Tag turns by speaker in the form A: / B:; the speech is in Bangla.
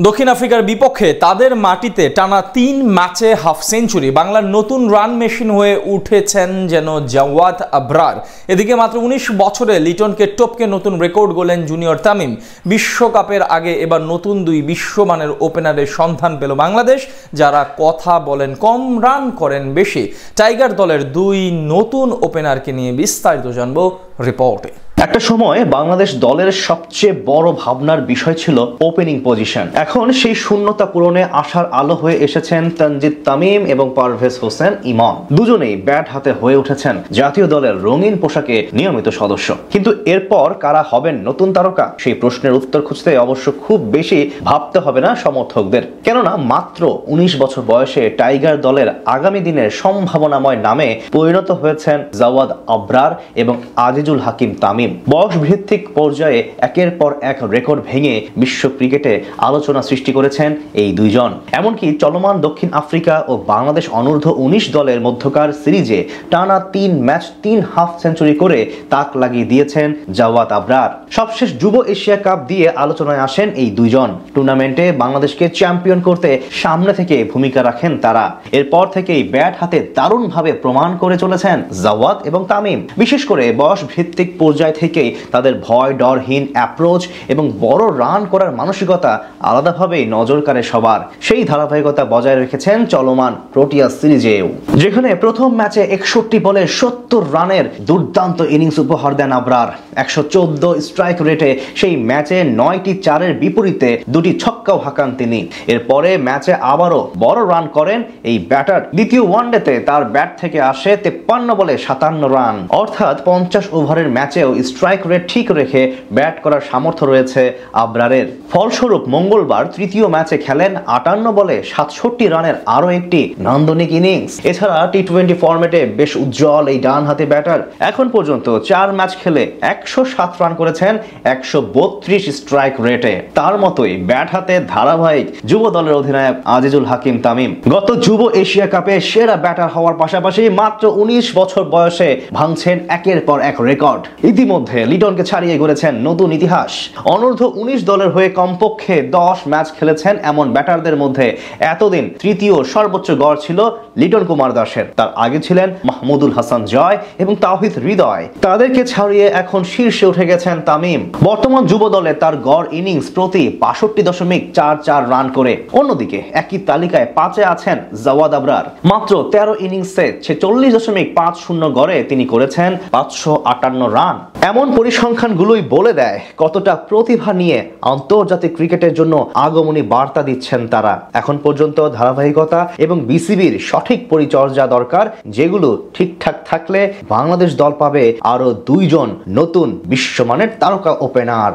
A: দক্ষিণ আফ্রিকার বিপক্ষে তাদের মাটিতে টানা ৩ ম্যাচে হাফ সেঞ্চুরি। বাংলার নতুন রান মেশিন হয়ে উঠেছেন যেন জাওয়াদ আবরার। এদিকে মাত্র ১৯ বছরে লিটনকে টপকে নতুন রেকর্ড গড়লেন জুনিয়র তামিম। বিশ্বকাপের আগে এবার নতুন ২ বিশ্বমানের ওপেনারের সন্ধান পেল বাংলাদেশ, যারা কথা বলেন কম, রান করেন বেশি। টাইগার দলের ২ নতুন ওপেনারকে নিয়ে বিস্তারিত জানবো রিপোর্টে।
B: একটা সময় বাংলাদেশ দলের সবচেয়ে বড় ভাবনার বিষয় ছিল ওপেনিং পজিশন। এখন সেই শূন্যতা পূরণে আশার আলো হয়ে এসেছেন তানজিদ তামিম এবং পারভেজ হোসেন ইমন। দুজনেই ব্যাট হাতে হয়ে উঠেছেন জাতীয় দলের রঙিন পোশাকে নিয়মিত সদস্য। কিন্তু এরপর কারা হবেন নতুন তারকা, সেই প্রশ্নের উত্তর খুঁজতে অবশ্য খুব বেশি ভাবতে হবে না সমর্থকদের। কেননা মাত্র ১৯ বছর বয়সে টাইগার দলের আগামী দিনের সম্ভাবনাময় নামে পরিণত হয়েছেন জাওয়াদ আবরার এবং আজিজুল হাকিম তামিম। বয়স ভিত্তিক পর্যায়ে একের পর এক রেকর্ড ভেঙে বিশ্ব ক্রিকেটে আলোচনা সৃষ্টি করেছেন এই দুইজন। এমনকি চলমান দক্ষিণ আফ্রিকা ও বাংলাদেশ অনূর্ধ্ব ১৯ দলের মধ্যকার সিরিজে টানা ৩ ম্যাচ ৩ হাফ সেঞ্চুরি করে তাক লাগিয়ে দিয়েছেন জাওয়াদ আবরার। সবশেষ যুব এশিয়া কাপ দিয়ে আলোচনায় আসেন এই দুইজন। টুর্নামেন্টে বাংলাদেশকে চ্যাম্পিয়ন করতে সামনে থেকে ভূমিকা রাখেন তারা। এরপর থেকেই ব্যাট হাতে দারুণভাবে প্রমাণ করে চলেছেন জাওয়াদ এবং তামিম। বিশেষ করে বয়স ভিত্তিক পর্যায় থেকেই তাদের ভয় ডরহীন অ্যাপ্রোচ এবং বড় রান করার মানসিকতা আলাদাভাবেই নজর কাড়ে সবার। সেই ধারাবাহিকতা বজায় রেখেছেন চলমান প্রোটিয়া সিরিজেও, যেখানে প্রথম ম্যাচে ৬১ বলে ৭০ রানের দুর্দান্ত ইনিংস উপহার দেন আবরার। ১১৪ স্ট্রাইক রেটে সেই ম্যাচে ৯টি ৪-এর বিপরীতে ২টি ছক্কাও হাঁকান তিনি। এরপরে ম্যাচে আবারও বড় রান করেন এই ব্যাটার। দ্বিতীয় ওয়ানডেতে তার ব্যাট থেকে আসে ৫৩ বলে ৫৭ রান, অর্থাৎ ৫০ ওভারের ম্যাচেও স্ট্রাইক রেট ঠিক রেখে ব্যাট করার সামর্থ্য রয়েছে আবরারের। ফলস্বরূপ মঙ্গলবার তৃতীয় ম্যাচে খেলেন ৫৮ বলে ৬৭ রানের আরো একটি নান্দনিক ইনিংস। এছাড়া টি-২০ ফরম্যাটে বেশ উজ্জ্বল এই ডান হাতে ব্যাটার। এখন পর্যন্ত ৪ ম্যাচ খেলে ১০৭ রান করেছেন ১৩২ স্ট্রাইক রেটে। তার মতোই ব্যাট হাতে ধারাবাহিক যুব দলের অধিনায়ক আজিজুল হাকিম তামিম। গত যুব এশিয়া কাপে সেরা ব্যাটার হওয়ার পাশাপাশি মাত্র ১৯ বছর বয়সে ভাঙছেন একের পর এক রেকর্ড। ইতিমধ্যে লিটনকে ছাড়িয়ে গড়েছেন নতুন ইতিহাস। অনূর্ধ্ব ১৯ দলের হয়ে কমপক্ষে ১০ ম্যাচ খেলেছেন এমন ব্যাটারদের মধ্যে এতদিন তৃতীয় সর্বোচ্চ গড় ছিল লিটন কুমার দাসের। তার আগে ছিলেন মাহমুদুল হাসান জয় এবং তাওহিদ হৃদয়। তাদেরকে ছাড়িয়ে এখন শীর্ষে উঠে গেছেন তামিম। বর্তমান যুব দলে তার গড় ইনিংস প্রতি ৬২.৪৪ রান করে। অন্যদিকে একই তালিকায় ৫-এ আছেন জাওয়াদ আবরার। মাত্র ১৩ ইনিংসে ৪৬.৫০ গড়ে তিনি করেছেন ৫৫৮ রান। এমন পরিসংখ্যানগুলোই বলে দেয় কতটা প্রতিভা নিয়ে আন্তর্জাতিক ক্রিকেটের জন্য আগমনী বার্তা দিচ্ছেন তারা। এখন পর্যন্ত ধারাবাহিকতা এবং বিসিবির সঠিক পরিচর্যা দরকার, যেগুলো ঠিকঠাক থাকলে বাংলাদেশ দল পাবে আরো ২ জন নতুন বিশ্বমানের তারকা ওপেনার।